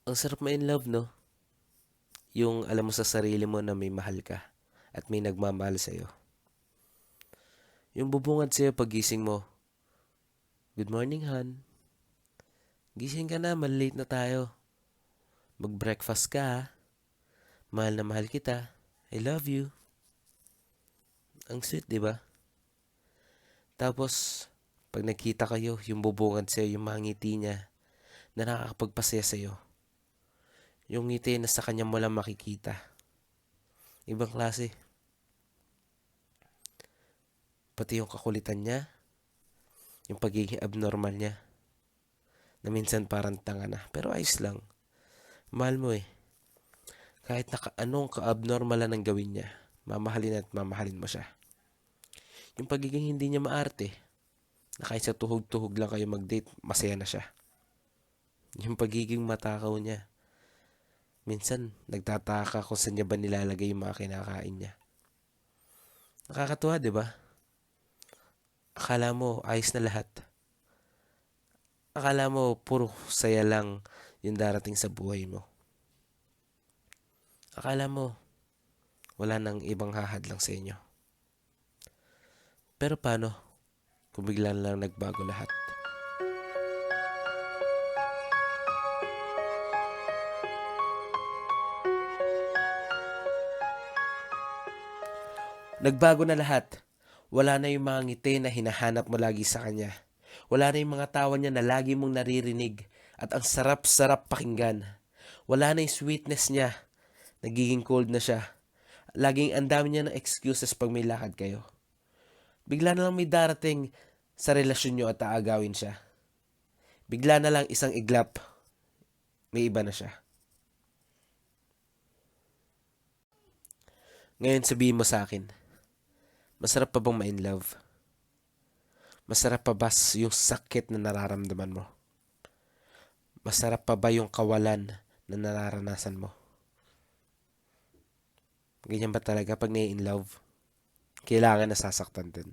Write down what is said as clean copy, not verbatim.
Ang sarap ma-in love, no? Yung alam mo sa sarili mo na may mahal ka at may nagmamahal sa'yo. Yung bubungad sa'yo pagising mo, "Good morning, Han. Gising ka na, malilate na tayo. Mag-breakfast ka, ha? Mahal na mahal kita. I love you." Ang sweet, di ba? Tapos, pag nagkita kayo, yung bubungad sa'yo, yung mga ngiti niya na nakakapagpasaya sa'yo. Yung ngiti na sa kanya mo lang makikita. Ibang klase. Pati yung kakulitan niya, yung pagiging abnormal niya, na minsan parang tanga na. Pero ayos lang. Mahal mo eh. Kahit anong ka-abnormal lang ang gawin niya, mamahalin at mamahalin mo siya. Yung pagiging hindi niya maarte, na kahit sa tuhog-tuhog lang kayo mag-date, masaya na siya. Yung pagiging matakaw niya, minsan nagtataka kung saan niya ba nilalagay yung mga kinakain niya. Nakakatuwa, di ba? Akala mo ayos na lahat. Akala mo puro saya lang yung darating sa buhay mo. Akala mo wala nang ibang hahadlang sa inyo. Pero paano kung bigla lang nagbago lahat? Nagbago na lahat. Wala na yung mga ngiti na hinahanap mo lagi sa kanya. Wala na yung mga tawa niya na lagi mong naririnig at ang sarap-sarap pakinggan. Wala na yung sweetness niya. Nagiging cold na siya. Laging ang dami niya ng excuses pag may lakad kayo. Bigla na lang may darating sa relasyon niyo at aagawin siya. Bigla na lang isang iglap, may iba na siya. Ngayon sabihin mo sa akin, masarap pa bang ma-in love? Masarap pa ba yung sakit na nararamdaman mo? Masarap pa ba yung kawalan na nararanasan mo? Ganyan ba talaga pag na-in love? Kailangan nasasaktan din.